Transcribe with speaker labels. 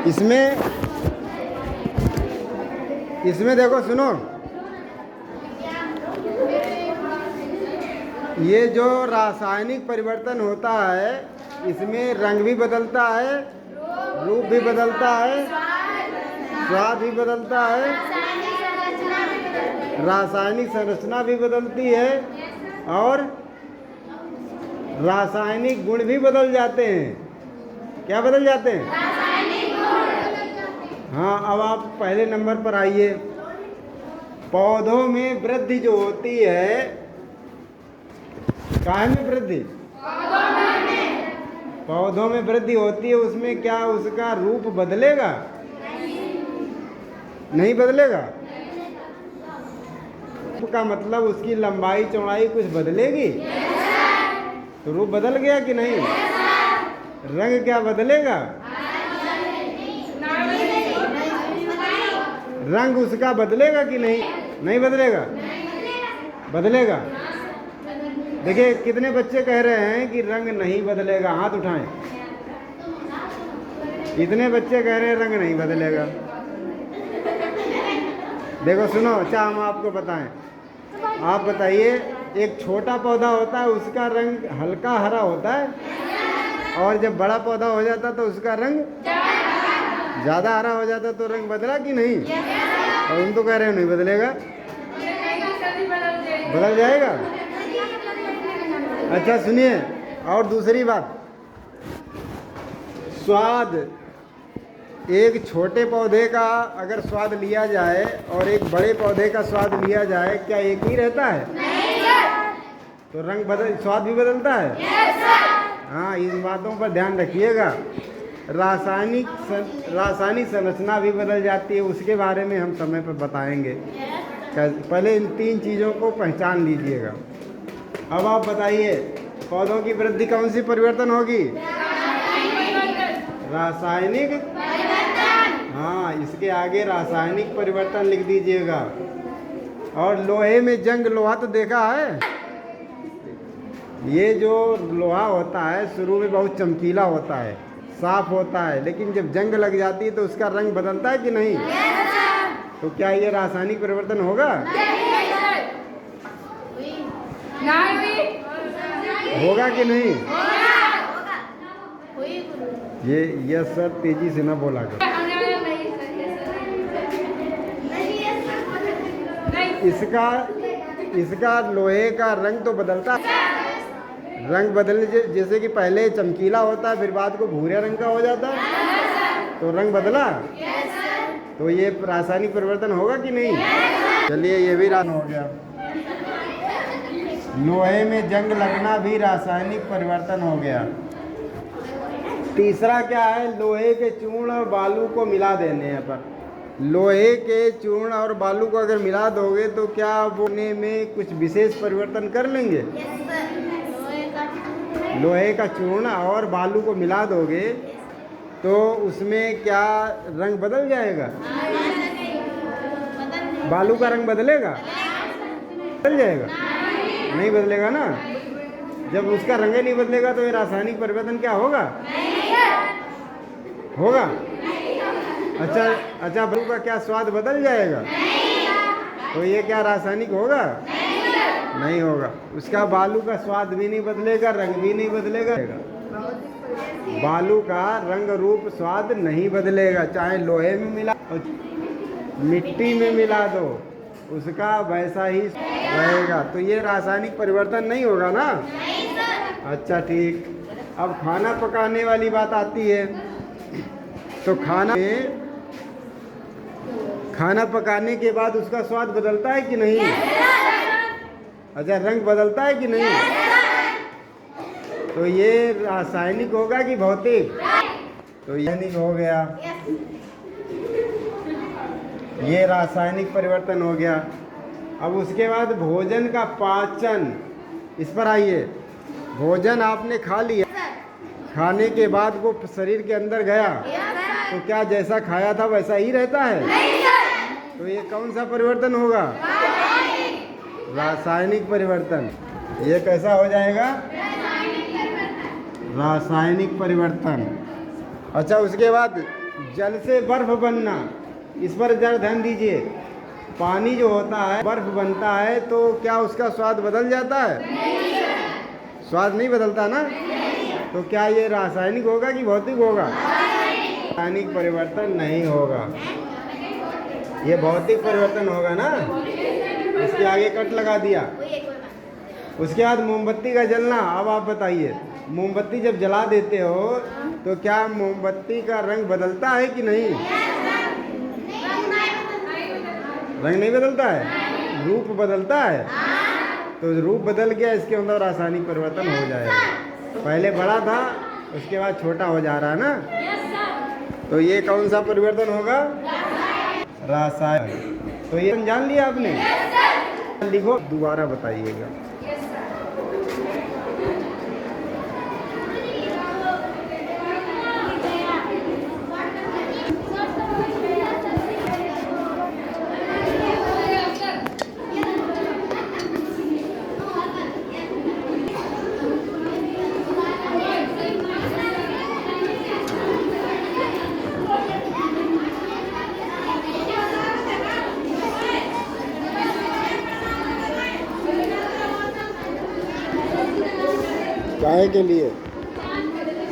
Speaker 1: इसमें इसमें देखो सुनो, ये जो रासायनिक परिवर्तन होता है इसमें रंग भी बदलता है, रूप भी बदलता है, स्वाद भी बदलता है, रासायनिक संरचना भी बदलती है और रासायनिक गुण भी बदल जाते हैं। क्या बदल जाते हैं? हाँ, अब आप पहले नंबर पर आइए। पौधों में वृद्धि जो होती है, काहे में वृद्धि? पौधों में वृद्धि होती है, उसमें क्या उसका रूप बदलेगा? नहीं बदलेगा। रूप का मतलब उसकी लंबाई चौड़ाई कुछ बदलेगी? तो रूप बदल गया कि नहीं? रंग क्या बदलेगा? रंग उसका बदलेगा कि नहीं? नहीं बदलेगा। बदलेगा। देखिए कितने बच्चे कह रहे हैं कि रंग नहीं बदलेगा, हाथ उठाएं। कितने बच्चे कह रहे हैं रंग नहीं बदलेगा? देखो सुनो, अच्छा हम आपको बताएं। आप बताइए, एक छोटा पौधा होता है उसका रंग हल्का हरा होता है, और जब बड़ा पौधा हो जाता तो उसका रंग ज़्यादा हरा हो जाता, तो रंग बदला कि नहीं? और उन तो कह रहे हैं नहीं बदलेगा। बदल जाएगा। अच्छा सुनिए, और दूसरी बात, स्वाद। एक छोटे पौधे का अगर स्वाद लिया जाए और एक बड़े पौधे का स्वाद लिया जाए, क्या एक ही रहता है? तो रंग बदल, स्वाद भी बदलता है। हाँ, इन बातों पर ध्यान रखिएगा। रासायनिक संरचना भी बदल जाती है, उसके बारे में हम समय पर बताएंगे। पहले इन 3 चीज़ों को पहचान लीजिएगा। अब आप बताइए, पौधों की वृद्धि कौन सी परिवर्तन होगी? रासायनिक। हाँ, इसके आगे रासायनिक परिवर्तन लिख दीजिएगा। और लोहे में जंग, लोहा तो देखा है? ये जो लोहा होता है शुरू में बहुत चमकीला होता है, साफ होता है, लेकिन जब जंग लग जाती है तो उसका रंग बदलता है कि नहीं? तो क्या ये रासायनिक परिवर्तन होगा? होगा कि नहीं? ये सब तेजी से ना बोला कर। इसका लोहे का रंग तो बदलता है। रंग बदलने, जैसे कि पहले चमकीला होता है, फिर बाद को भूरे रंग का हो जाता है, तो रंग बदला। तो ये रासायनिक परिवर्तन होगा कि नहीं? चलिए, ये भी रान हो गया। लोहे में जंग लगना भी रासायनिक परिवर्तन हो गया। तीसरा क्या है? लोहे के चूर्ण और बालू को मिला देने पर। लोहे के चूर्ण और बालू को अगर मिला दोगे तो क्या बोने में कुछ विशेष परिवर्तन कर लेंगे? लोहे का चूर्ण और बालू को मिला दोगे तो उसमें क्या रंग बदल जाएगा? बालू का रंग बदलेगा? बदल जाएगा? नहीं बदलेगा ना। जब उसका रंग नहीं बदलेगा तो ये रासायनिक परिवर्तन क्या होगा? होगा। अच्छा, बालू का क्या स्वाद बदल जाएगा? तो ये क्या रासायनिक होगा? नहीं होगा। उसका बालू का स्वाद भी नहीं बदलेगा, रंग भी नहीं बदलेगा। बालू का रंग रूप स्वाद नहीं बदलेगा, चाहे लोहे में मिला, मिट्टी में मिला दो, उसका वैसा ही रहेगा। तो ये रासायनिक परिवर्तन नहीं होगा ना। अच्छा ठीक। अब खाना पकाने वाली बात आती है। तो खाना पकाने के बाद उसका स्वाद बदलता है कि नहीं? अच्छा, रंग बदलता है कि नहीं? तो ये रासायनिक होगा कि भौतिक? तो रासायनिक हो गया। ये रासायनिक परिवर्तन हो गया। अब उसके बाद भोजन का पाचन, इस पर आइए। भोजन आपने खा लिया, खाने के बाद वो शरीर के अंदर गया तो क्या जैसा खाया था वैसा ही रहता है? तो ये कौन सा परिवर्तन होगा? रासायनिक परिवर्तन। ये कैसा हो जाएगा? रासायनिक परिवर्तन। अच्छा, उसके बाद जल से बर्फ बनना, इस पर जरा ध्यान दीजिए। पानी जो होता है बर्फ बनता है तो क्या उसका स्वाद बदल जाता है? स्वाद नहीं बदलता ना। तो क्या ये रासायनिक होगा कि भौतिक होगा? रासायनिक परिवर्तन नहीं होगा, ये भौतिक परिवर्तन होगा ना। इसके आगे कट लगा दिया। उसके बाद मोमबत्ती का जलना। अब आप बताइए, मोमबत्ती जब जला देते हो तो क्या मोमबत्ती का रंग बदलता है कि नहीं? रंग नहीं बदलता है, रूप बदलता है। तो रूप बदल गया, इसके अंदर रासायनिक परिवर्तन हो जाएगा। पहले बड़ा था, उसके बाद छोटा हो जा रहा है ना। तो ये कौन सा परिवर्तन होगा? रासायनिक। तो ये जान लिया आपने? लिखो, दोबारा बताइएगा। काहे के लिए?